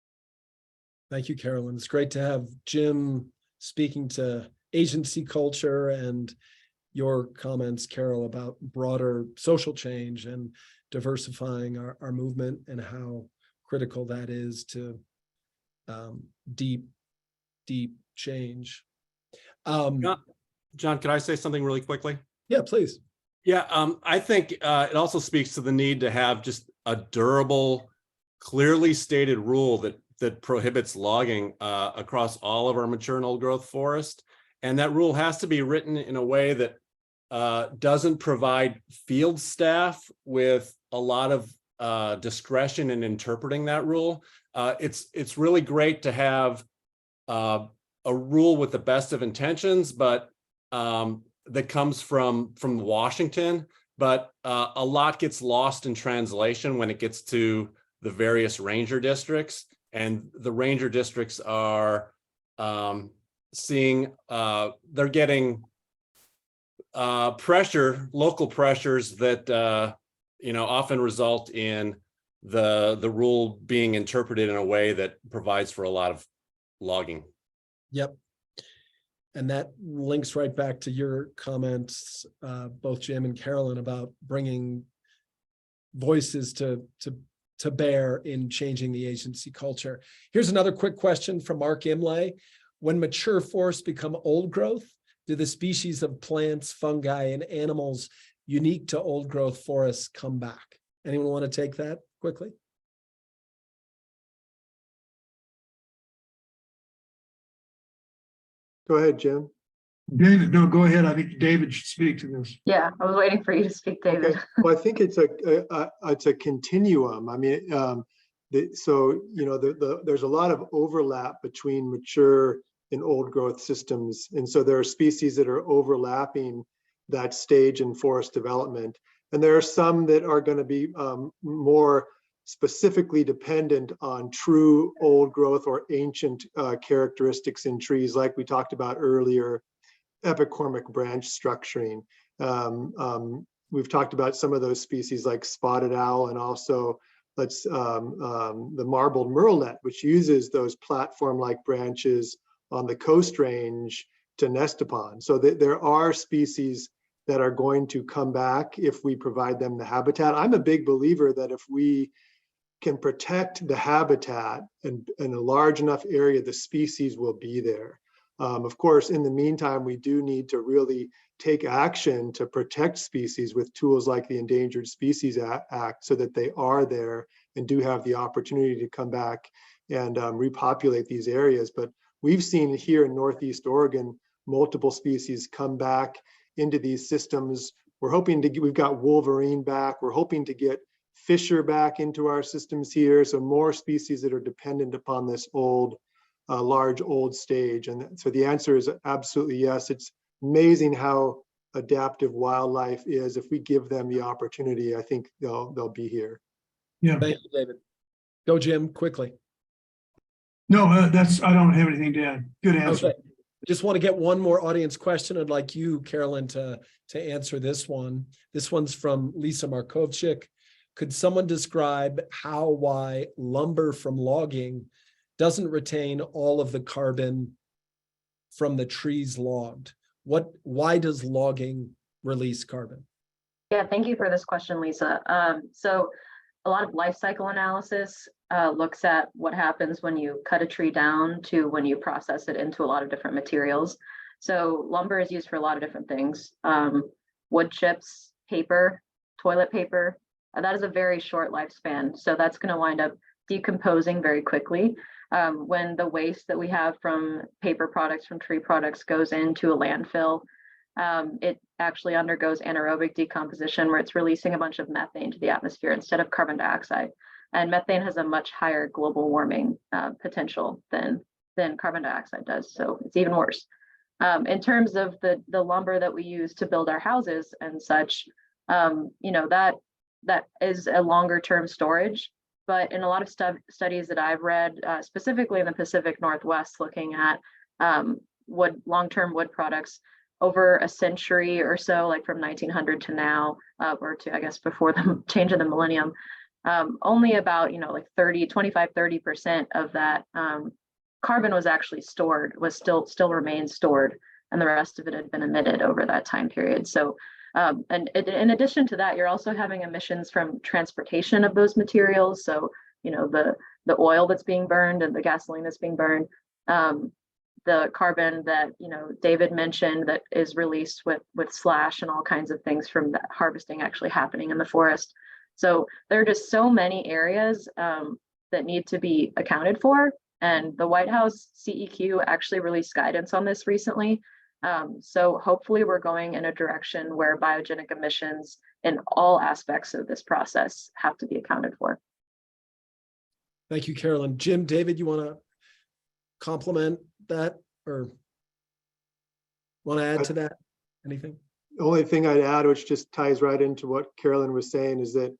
A: Thank you, Carolyn. It's great to have Jim speaking to agency culture, and your comments, Carol, about broader social change and diversifying our movement and how critical that is to deep change.
D: John, can I say something really quickly?
A: Yeah, please.
D: Yeah, I think it also speaks to the need to have just a durable, clearly stated rule that prohibits logging across all of our mature and old growth forest. And that rule has to be written in a way that doesn't provide field staff with a lot of discretion in interpreting that rule. It's really great to have a rule with the best of intentions, but that comes from Washington, but a lot gets lost in translation when it gets to the various ranger districts, and the ranger districts are they're getting local pressures that often result in the rule being interpreted in a way that provides for a lot of logging.
A: Yep. And that links right back to your comments, both Jim and Carolyn, about bringing voices to bear in changing the agency culture. Here's another quick question from Mark Imlay. When mature forests become old growth, do the species of plants, fungi, and animals unique to old growth forests come back? Anyone want to take that quickly?
E: Go ahead, Jim.
C: David, no, go ahead. I think David should speak to this.
B: Yeah, I was waiting for you to speak, David.
E: Okay. Well, I think it's a continuum. I mean, there's a lot of overlap between mature and old growth systems, and so there are species that are overlapping that stage in forest development, and there are some that are going to be more specifically dependent on true old growth or ancient characteristics in trees, like we talked about earlier, epicormic branch structuring. We've talked about some of those species like spotted owl, and also the marbled murrelet, which uses those platform-like branches on the coast range to nest upon. So there are species that are going to come back if we provide them the habitat. I'm a big believer that if we can protect the habitat in a large enough area, the species will be there. Of course, in the meantime, we do need to really take action to protect species with tools like the Endangered Species Act so that they are there and do have the opportunity to come back and repopulate these areas. But we've seen here in Northeast Oregon, multiple species come back into these systems. We're hoping to we've got wolverine back. We're hoping to get fisher back into our systems here. So more species that are dependent upon this large old stage. And so the answer is absolutely yes. It's amazing how adaptive wildlife is. If we give them the opportunity, I think they'll be here.
C: Yeah.
A: Thank you, David. Go, Jim, quickly.
C: No, I don't have anything to add. Good answer.
A: Okay. Just want to get one more audience question. I'd like you, Carolyn, to answer this one. This one's from Lisa Markovchik. Could someone describe why lumber from logging doesn't retain all of the carbon from the trees logged? Why does logging release carbon?
B: Yeah, thank you for this question, Lisa. So a lot of life cycle analysis looks at what happens when you cut a tree down to when you process it into a lot of different materials. So lumber is used for a lot of different things. Wood chips, paper, toilet paper, that is a very short lifespan. So that's going to wind up decomposing very quickly. When the waste that we have from paper products, from tree products goes into a landfill, it actually undergoes anaerobic decomposition where it's releasing a bunch of methane to the atmosphere instead of carbon dioxide. And methane has a much higher global warming potential than carbon dioxide does. So it's even worse. In terms of the lumber that we use to build our houses and such, that is a longer term storage. But in a lot of studies that I've read, specifically in the Pacific Northwest, looking at long-term wood products over a century or so, like from 1900 to now, or to, I guess, before the change of the millennium, only about, like 25-30% of that carbon was actually stored, still remained stored, and the rest of it had been emitted over that time period. So, and in addition to that, you're also having emissions from transportation of those materials. So, the oil that's being burned and the gasoline that's being burned, the carbon that, David mentioned that is released with slash and all kinds of things from that harvesting actually happening in the forest. So there are just so many areas that need to be accounted for. And the White House CEQ actually released guidance on this recently. So hopefully we're going in a direction where biogenic emissions in all aspects of this process have to be accounted for.
A: Thank you, Carolyn. Jim, David, you want to complement that or want to add to that? Anything?
E: The only thing I'd add, which just ties right into what Carolyn was saying, is that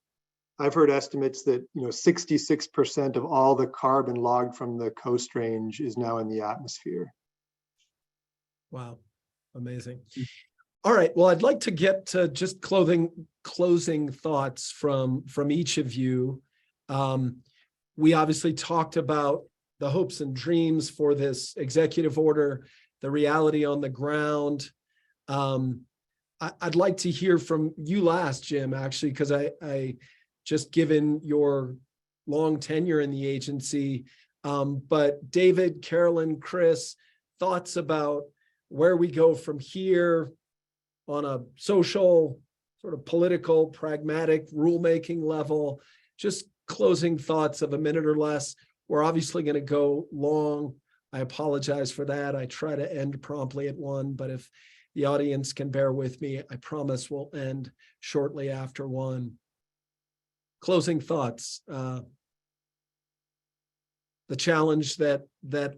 E: I've heard estimates that 66% of all the carbon logged from the Coast Range is now in the atmosphere.
A: Wow, amazing. All right, well, I'd like to get to just closing thoughts from each of you. We obviously talked about the hopes and dreams for this executive order, the reality on the ground. I'd like to hear from you last, Jim, actually, because I just given your long tenure in the agency. But David, Carolyn, Chris, thoughts about where we go from here on a social, sort of political, pragmatic, rulemaking level, just closing thoughts of a minute or less. We're obviously going to go long. I apologize for that. I try to end promptly at 1, but if the audience can bear with me, I promise we'll end shortly after 1. Closing thoughts. The challenge that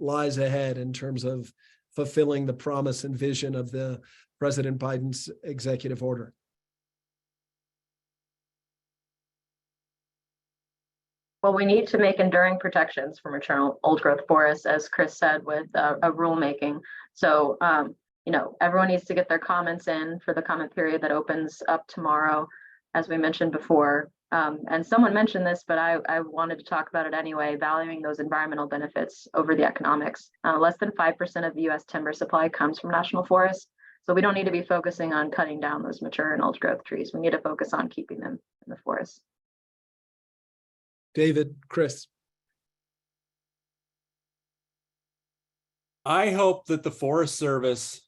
A: lies ahead in terms of fulfilling the promise and vision of the President Biden's executive order.
B: Well, we need to make enduring protections for mature old growth forests, as Chris said, with a rulemaking. So, everyone needs to get their comments in for the comment period that opens up tomorrow, as we mentioned before. And someone mentioned this, but I wanted to talk about it anyway, valuing those environmental benefits over the economics. Less than 5% of the US timber supply comes from national forests. So we don't need to be focusing on cutting down those mature and old growth trees. We need to focus on keeping them in the forest.
A: David, Chris.
D: I hope that the Forest Service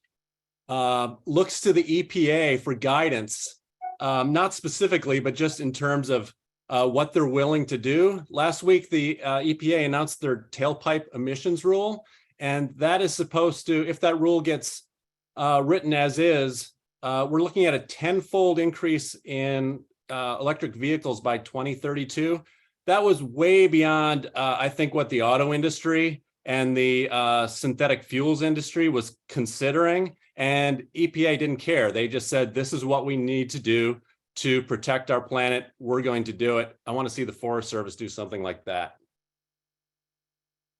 D: looks to the EPA for guidance, not specifically, but just in terms of what they're willing to do. Last week, the EPA announced their tailpipe emissions rule, and that is supposed to, if that rule gets written as is, we're looking at a 10-fold increase in electric vehicles by 2032. That was way beyond, I think, what the auto industry and the synthetic fuels industry was considering. And EPA didn't care. They just said, this is what we need to do to protect our planet. We're going to do it. I want to see the Forest Service do something like that.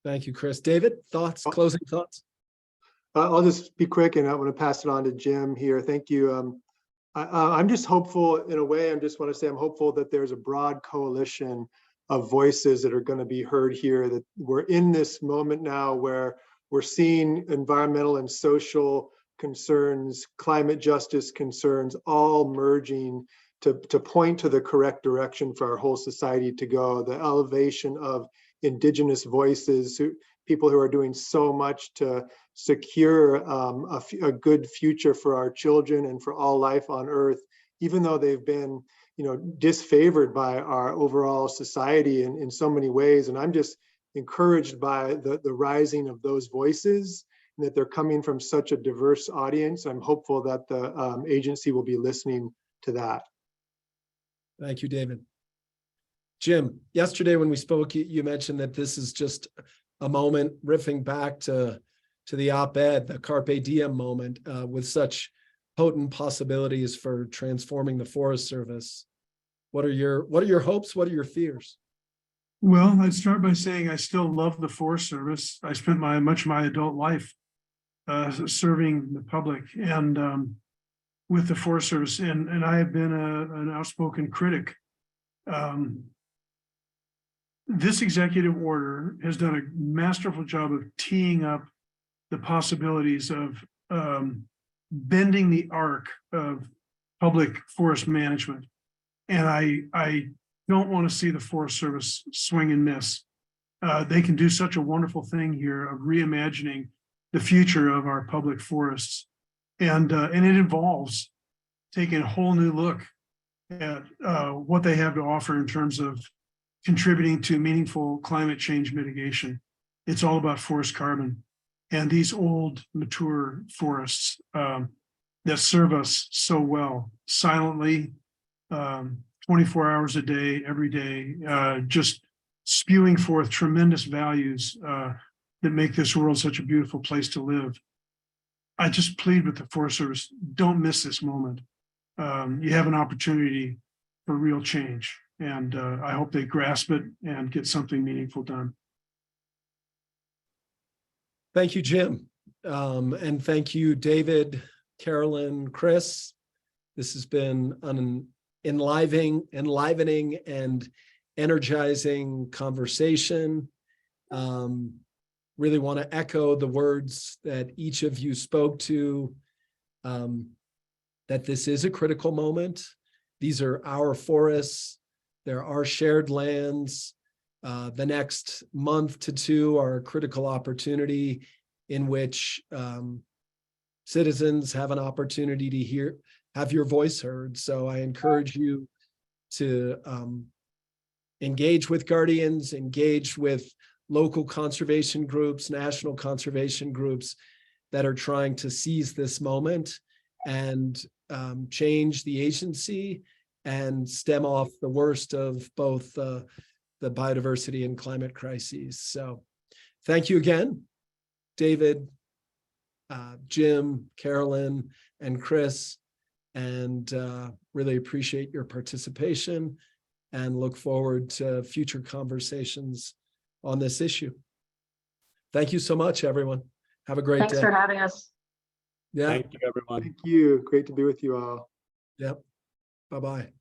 A: Thank you, Chris. David, thoughts, closing thoughts?
E: I'll just be quick and I want to pass it on to Jim here. Thank you. I'm just hopeful in a way. I just want to say I'm hopeful that there's a broad coalition of voices that are going to be heard here, that we're in this moment now where we're seeing environmental and social concerns, climate justice concerns, all merging to point to the correct direction for our whole society to go. The elevation of Indigenous voices, people who are doing so much to secure a good future for our children and for all life on Earth, even though they've been, disfavored by our overall society in so many ways. And I'm just encouraged by the rising of those voices, and that they're coming from such a diverse audience. I'm hopeful that the agency will be listening to that.
A: Thank you, David. Jim, yesterday when we spoke, you mentioned that this is just a moment riffing back to the op-ed, the Carpe Diem moment, with such potent possibilities for transforming the Forest Service. What are your hopes? What are your fears?
C: Well, I'd start by saying I still love the Forest Service. I spent much of my adult life serving the public and with the Forest Service, and I have been an outspoken critic. This executive order has done a masterful job of teeing up the possibilities of bending the arc of public forest management. And I don't want to see the Forest Service swing and miss. They can do such a wonderful thing here of reimagining the future of our public forests. And it involves taking a whole new look at what they have to offer in terms of contributing to meaningful climate change mitigation. It's all about forest carbon and these old, mature forests that serve us so well, silently, 24 hours a day, every day, just spewing forth tremendous values that make this world such a beautiful place to live. I just plead with the Forest Service, don't miss this moment. You have an opportunity for real change, and I hope they grasp it and get something meaningful done.
A: Thank you, Jim. And thank you, David, Carolyn, Chris. This has been an enlivening and energizing conversation. Really want to echo the words that each of you spoke to, that this is a critical moment. These are our forests. There are shared lands. The next month to two are a critical opportunity in which citizens have an opportunity to have your voice heard. So I encourage you to engage with guardians, engage with local conservation groups, national conservation groups that are trying to seize this moment and change the agency and stem off the worst of both the biodiversity and climate crises. So thank you again, David, Jim, Carolyn, and Chris, and really appreciate your participation and look forward to future conversations on this issue. Thank you so much, everyone. Have a great day.
B: Thanks for having us.
A: Yeah.
D: Thank you, everyone.
E: Thank you. Great to be with you all.
A: Yep. Bye-bye.